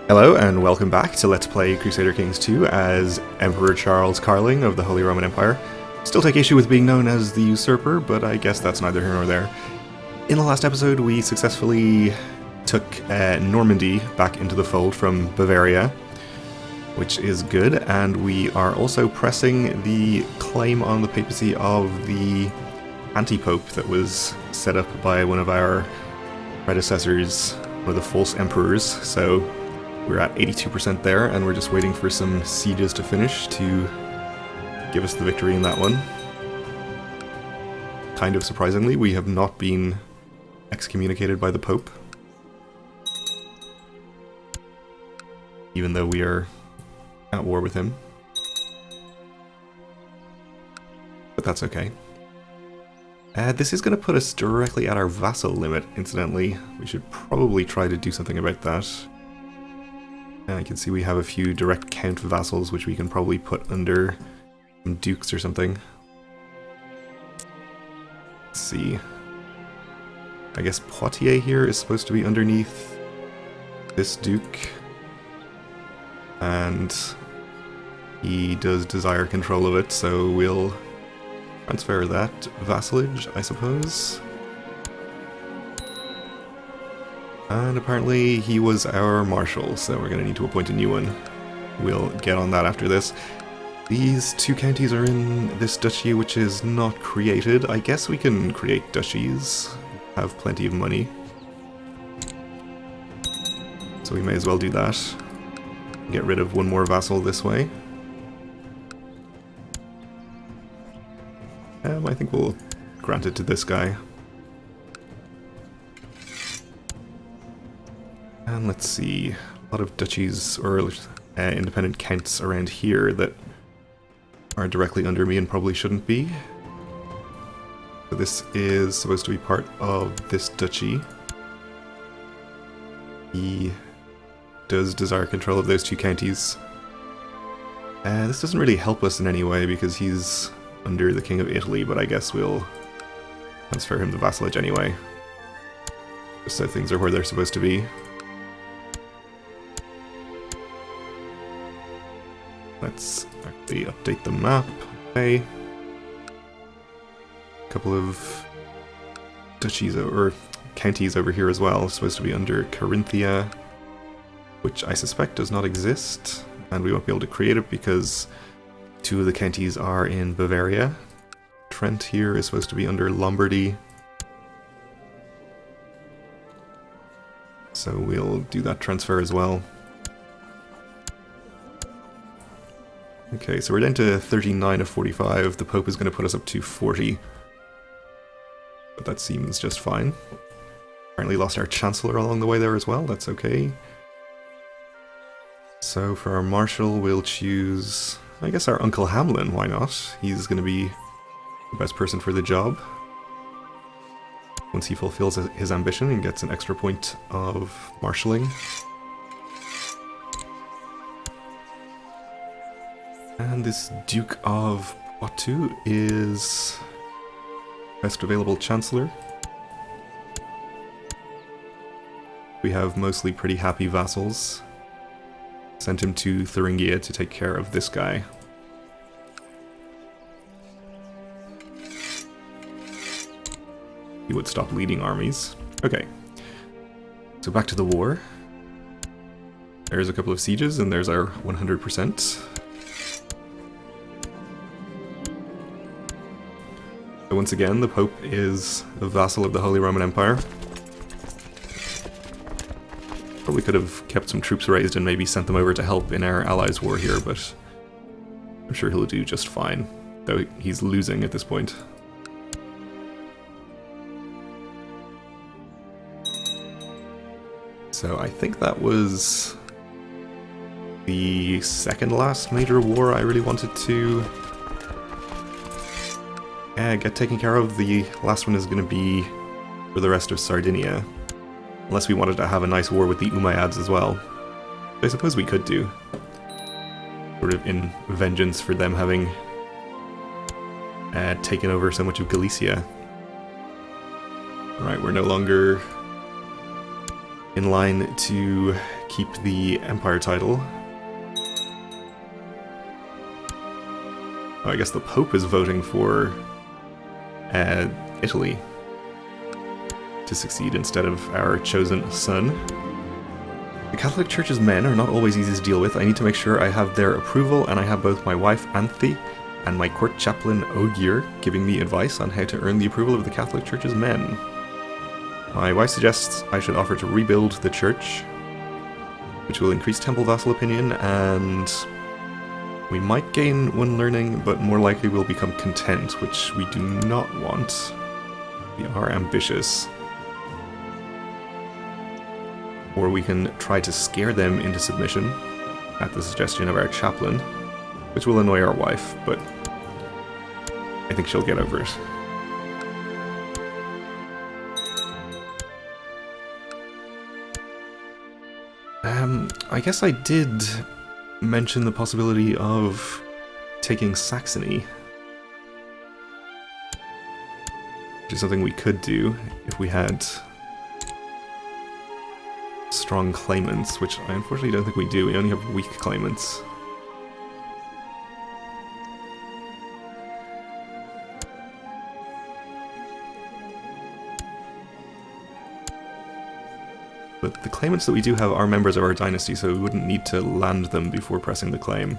Hello and welcome back to Let's Play Crusader Kings 2 as Emperor Charles Karling of the Holy Roman Empire. Still take issue with being known as the Usurper, but I guess that's neither here nor there. In the last episode we successfully took Normandy back into the fold from Bavaria, which is good, and we are also pressing the claim on the papacy of the anti-pope that was set up by one of our predecessors, one of the false emperors, so we're at 82% there, and we're just waiting for some sieges to finish to give us the victory in that one. Kind of surprisingly, we have not been excommunicated by the Pope, even though we are at war with him. But that's okay. This is going to put us directly at our vassal limit, incidentally. We should probably try to do something about that. I can see we have a few direct count vassals which we can probably put under some dukes or something. Let's see. I guess Poitiers here is supposed to be underneath this duke. And he does desire control of it, so we'll transfer that vassalage, I suppose. And apparently he was our marshal, so we're going to need to appoint a new one. We'll get on that after this. These two counties are in this duchy, which is not created. I guess we can create duchies. Have plenty of money. So we may as well do that. Get rid of one more vassal this way. I think we'll grant it to this guy. And let's see, a lot of duchies or independent counts around here that are directly under me and probably shouldn't be. So this is supposed to be part of this duchy. He does desire control of those two counties. This doesn't really help us in any way because he's under the King of Italy, but I guess we'll transfer him the vassalage anyway. Just so things are where they're supposed to be. Let's actually update the map. Okay. A couple of duchies or counties over here as well. It's supposed to be under Carinthia, which I suspect does not exist, and we won't be able to create it because two of the counties are in Bavaria. Trent here is supposed to be under Lombardy. So we'll do that transfer as well. Okay, so we're down to 39 of 45. The Pope is going to put us up to 40. But that seems just fine. Apparently lost our Chancellor along the way there as well. That's okay. So for our Marshal, we'll choose, I guess, our Uncle Hamlin. Why not? He's going to be the best person for the job. Once he fulfills his ambition and gets an extra point of marshalling. And this Duke of Poitou is best available Chancellor. We have mostly pretty happy vassals. Sent him to Thuringia to take care of this guy. He would stop leading armies. Okay. So back to the war. There's a couple of sieges and there's our 100%. So once again, the Pope is a vassal of the Holy Roman Empire. Probably could have kept some troops raised and maybe sent them over to help in our allies' war here, but I'm sure he'll do just fine, though he's losing at this point. So I think that was the second last major war I really wanted to get taken care of. The last one is going to be for the rest of Sardinia. Unless we wanted to have a nice war with the Umayyads as well. I suppose we could do. Sort of in vengeance for them having taken over so much of Galicia. Right, we're no longer in line to keep the Empire title. Oh, I guess the Pope is voting for Italy to succeed instead of our chosen son. The Catholic Church's men are not always easy to deal with. I need to make sure I have their approval, and I have both my wife, Anthe, and my court chaplain, Ogier, giving me advice on how to earn the approval of the Catholic Church's men. My wife suggests I should offer to rebuild the church, which will increase temple vassal opinion, and we might gain one learning, but more likely we'll become content, which we do not want. We are ambitious. Or we can try to scare them into submission at the suggestion of our chaplain, which will annoy our wife, but I think she'll get over it. I guess I did mention the possibility of taking Saxony, which is something we could do if we had strong claimants, which I unfortunately don't think we do. We only have weak claimants. But the claimants that we do have are members of our dynasty, so we wouldn't need to land them before pressing the claim.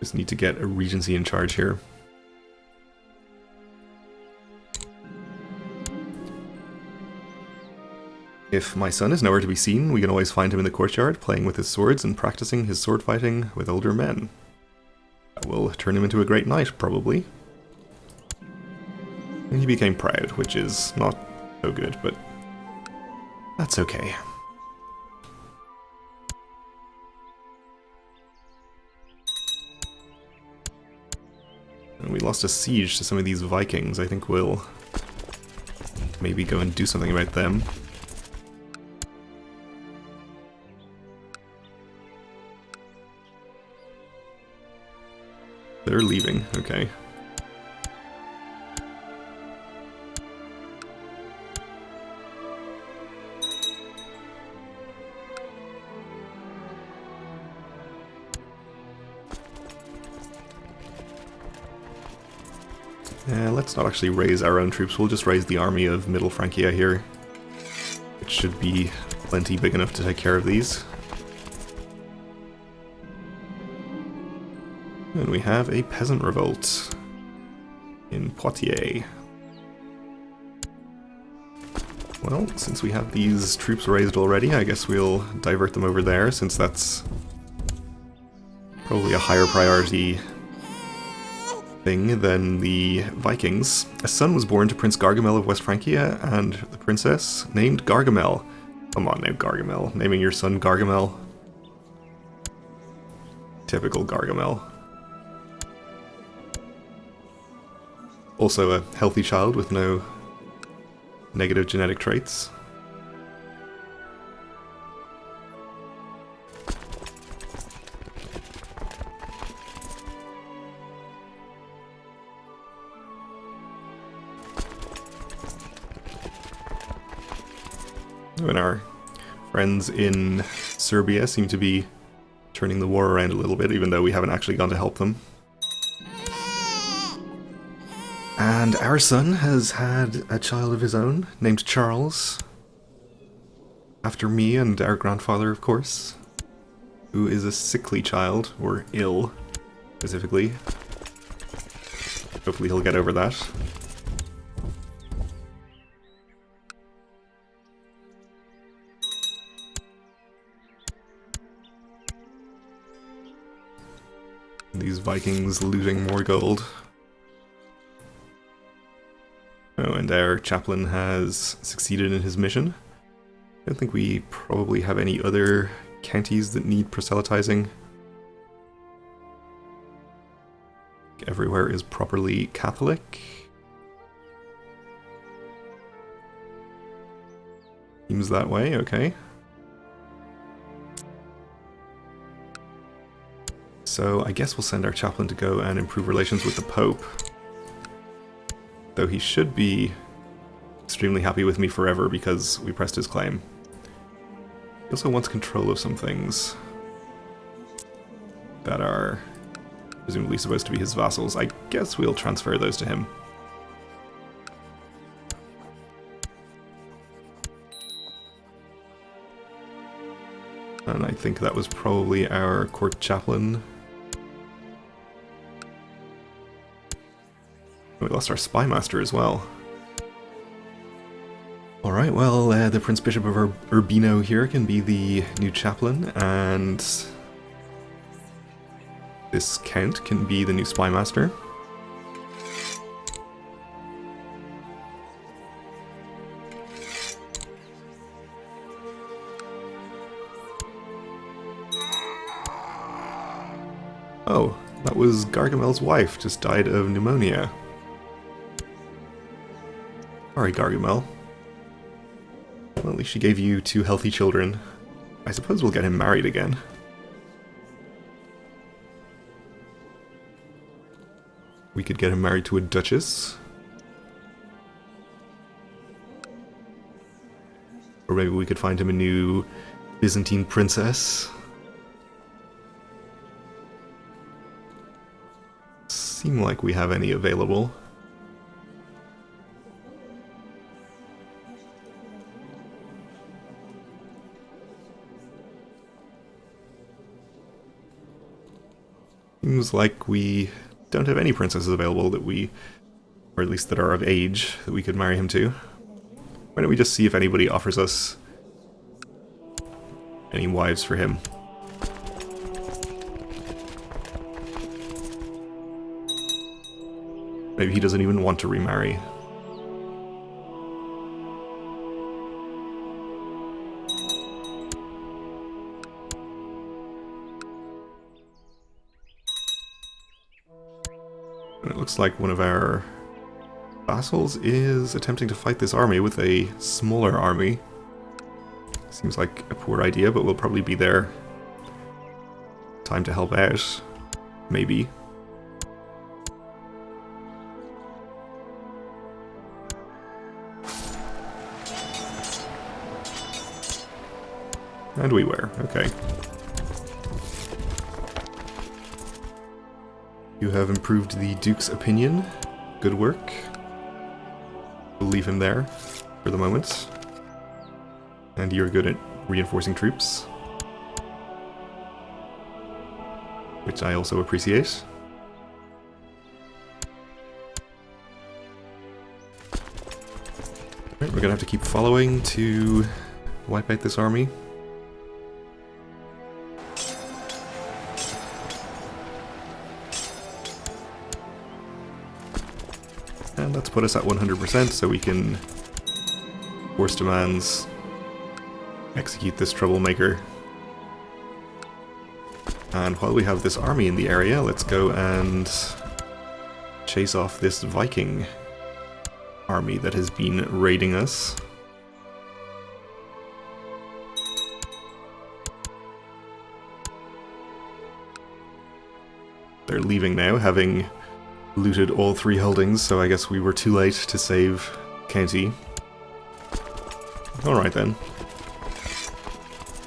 Just need to get a regency in charge here. If my son is nowhere to be seen, we can always find him in the courtyard, playing with his swords and practicing his sword fighting with older men. That will turn him into a great knight, probably. And he became proud, which is not so good, but that's okay. And we lost a siege to some of these Vikings. I think we'll maybe go and do something about them. They're leaving, okay. Let's not actually raise our own troops, we'll just raise the army of Middle Francia here. It should be plenty big enough to take care of these. And we have a peasant revolt in Poitiers. Well, since we have these troops raised already, I guess we'll divert them over there, since that's probably a higher priority thing than the Vikings. A son was born to Prince Gargamel of West Francia and the princess named Gargamel. Come on now, Gargamel. Naming your son Gargamel. Typical Gargamel. Also a healthy child with no negative genetic traits. And our friends in Serbia seem to be turning the war around a little bit, even though we haven't actually gone to help them. And our son has had a child of his own, named Charles, after me and our grandfather, of course, who is a sickly child, or ill, specifically. Hopefully he'll get over that. These Vikings looting more gold. Oh, and our chaplain has succeeded in his mission. I don't think we probably have any other counties that need proselytizing. Everywhere is properly Catholic. Seems that way, okay. So I guess we'll send our chaplain to go and improve relations with the Pope. Though he should be extremely happy with me forever because we pressed his claim. He also wants control of some things that are presumably supposed to be his vassals. I guess we'll transfer those to him. And I think that was probably our court chaplain. We lost our spy master as well. Alright, well, the Prince Bishop of Urbino here can be the new chaplain, and this Count can be the new spy master. Oh, that was Gargamel's wife, just died of pneumonia. Sorry, Gargamel. Well, at least she gave you 2 healthy children. I suppose we'll get him married again. We could get him married to a duchess. Or maybe we could find him a new Byzantine princess. Seem like we have any available. Seems like we don't have any princesses available that we, or at least that are of age, that we could marry him to. Why don't we just see if anybody offers us any wives for him? Maybe he doesn't even want to remarry. And it looks like one of our vassals is attempting to fight this army with a smaller army. Seems like a poor idea, but we'll probably be there. Time to help out. Maybe. And we were, okay. You have improved the Duke's opinion. Good work. We'll leave him there for the moment. And you're good at reinforcing troops, which I also appreciate. Right, we're gonna have to keep following to wipe out this army. And let's put us at 100% so we can force demands, execute this troublemaker. And while we have this army in the area, let's go and chase off this Viking army that has been raiding us. They're leaving now, having looted all 3 holdings, so I guess we were too late to save county. Alright then.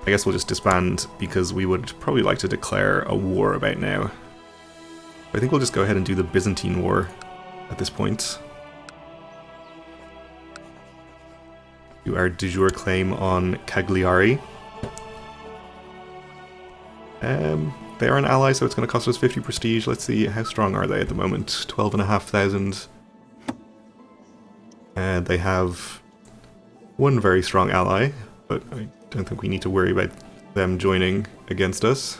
I guess we'll just disband, because we would probably like to declare a war about now. I think we'll just go ahead and do the Byzantine War at this point. Do our de jure claim on Cagliari. They are an ally, so it's going to cost us 50 prestige. Let's see, how strong are they at the moment? 12,500. And they have one very strong ally, but I don't think we need to worry about them joining against us.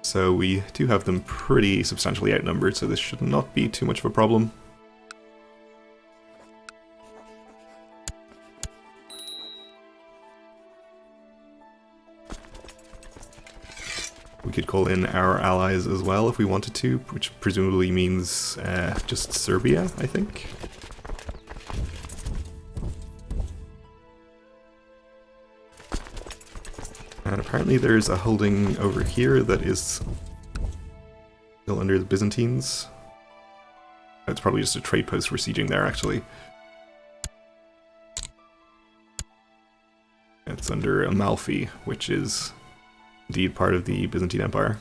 So we do have them pretty substantially outnumbered, so this should not be too much of a problem. We could call in our allies as well if we wanted to, which presumably means just Serbia, I think. And apparently there's a holding over here that is still under the Byzantines. It's probably just a trade post we're sieging there, actually. It's under Amalfi, which is indeed part of the Byzantine Empire.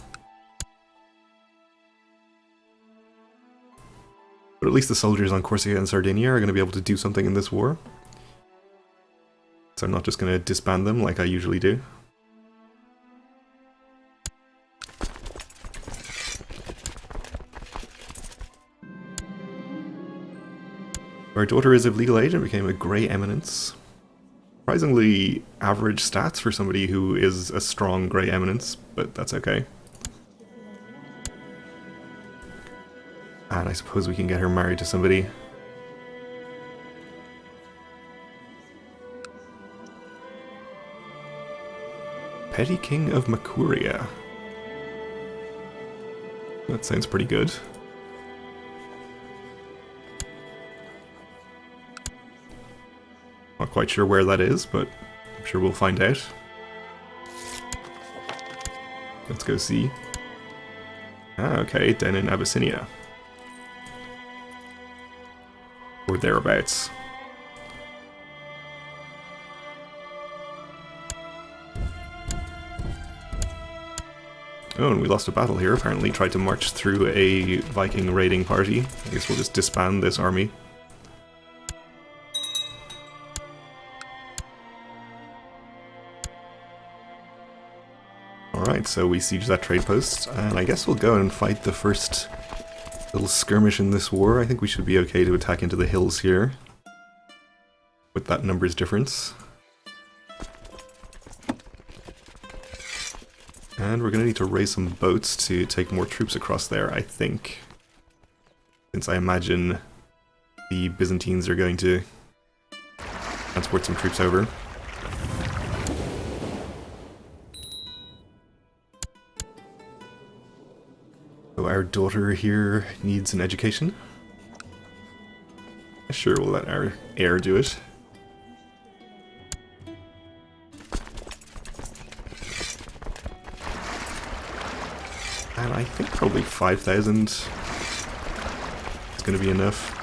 But at least the soldiers on Corsica and Sardinia are going to be able to do something in this war. So I'm not just going to disband them like I usually do. Our daughter is of legal age and became a Grey Eminence. Surprisingly average stats for somebody who is a strong Grey Eminence, but that's okay. And I suppose we can get her married to somebody. Petty King of Makuria. That sounds pretty good. Not quite sure where that is, but I'm sure we'll find out. Let's go see. Ah, okay, down in Abyssinia. Or thereabouts. Oh, and we lost a battle here. Apparently tried to march through a Viking raiding party. I guess we'll just disband this army. Alright, so we siege that trade post, and I guess we'll go and fight the first little skirmish in this war. I think we should be okay to attack into the hills here with that numbers difference. And we're going to need to raise some boats to take more troops across there, I think. Since I imagine the Byzantines are going to transport some troops over. So our daughter here needs an education. Sure, we'll let our heir do it. And I think probably 5,000 is going to be enough.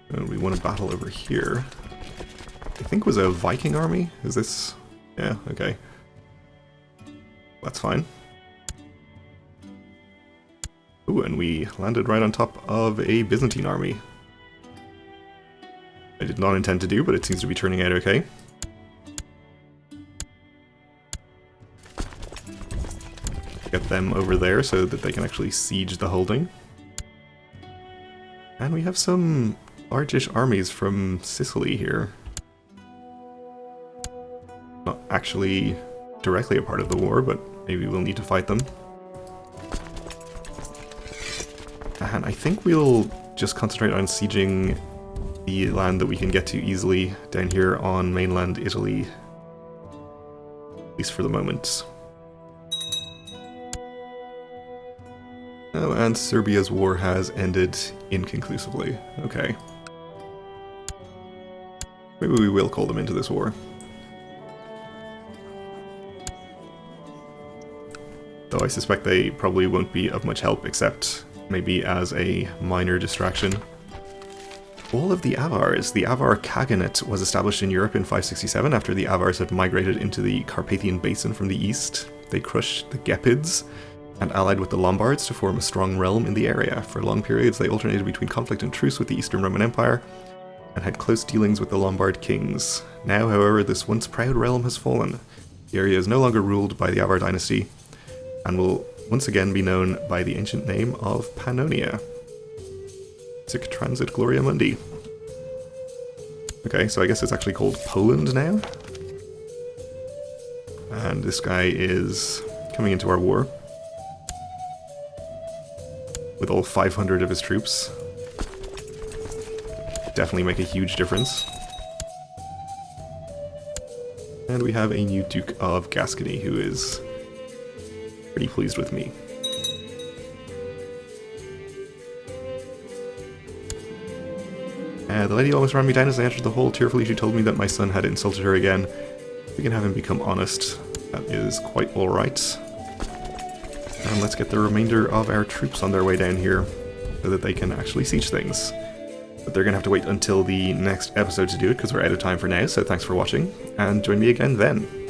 And we won a battle over here. I think was a Viking army? Is this... yeah, okay. That's fine. Ooh, and we landed right on top of a Byzantine army. I did not intend to do, but it seems to be turning out okay. Get them over there so that they can actually siege the holding. And we have some largish armies from Sicily here. Not actually directly a part of the war, but maybe we'll need to fight them. And I think we'll just concentrate on sieging the land that we can get to easily down here on mainland Italy. At least for the moment. Oh, and Serbia's war has ended inconclusively. Okay. Maybe we will call them into this war. Though I suspect they probably won't be of much help, except maybe as a minor distraction. All of the Avars. The Avar Khaganate was established in Europe in 567 after the Avars had migrated into the Carpathian Basin from the east. They crushed the Gepids and allied with the Lombards to form a strong realm in the area. For long periods they alternated between conflict and truce with the Eastern Roman Empire and had close dealings with the Lombard kings. Now, however, this once proud realm has fallen. The area is no longer ruled by the Avar dynasty and will once again be known by the ancient name of Pannonia. Sic transit Gloria Mundi. Okay, so I guess it's actually called Poland now. And this guy is coming into our war with all 500 of his troops. Definitely make a huge difference. And we have a new Duke of Gascony who is pretty pleased with me. The lady almost ran me down as I entered the hall. Tearfully she told me that my son had insulted her again. We can have him become honest. That is quite alright. And let's get the remainder of our troops on their way down here so that they can actually siege things. But they're going to have to wait until the next episode to do it because we're out of time for now, so thanks for watching, and join me again then.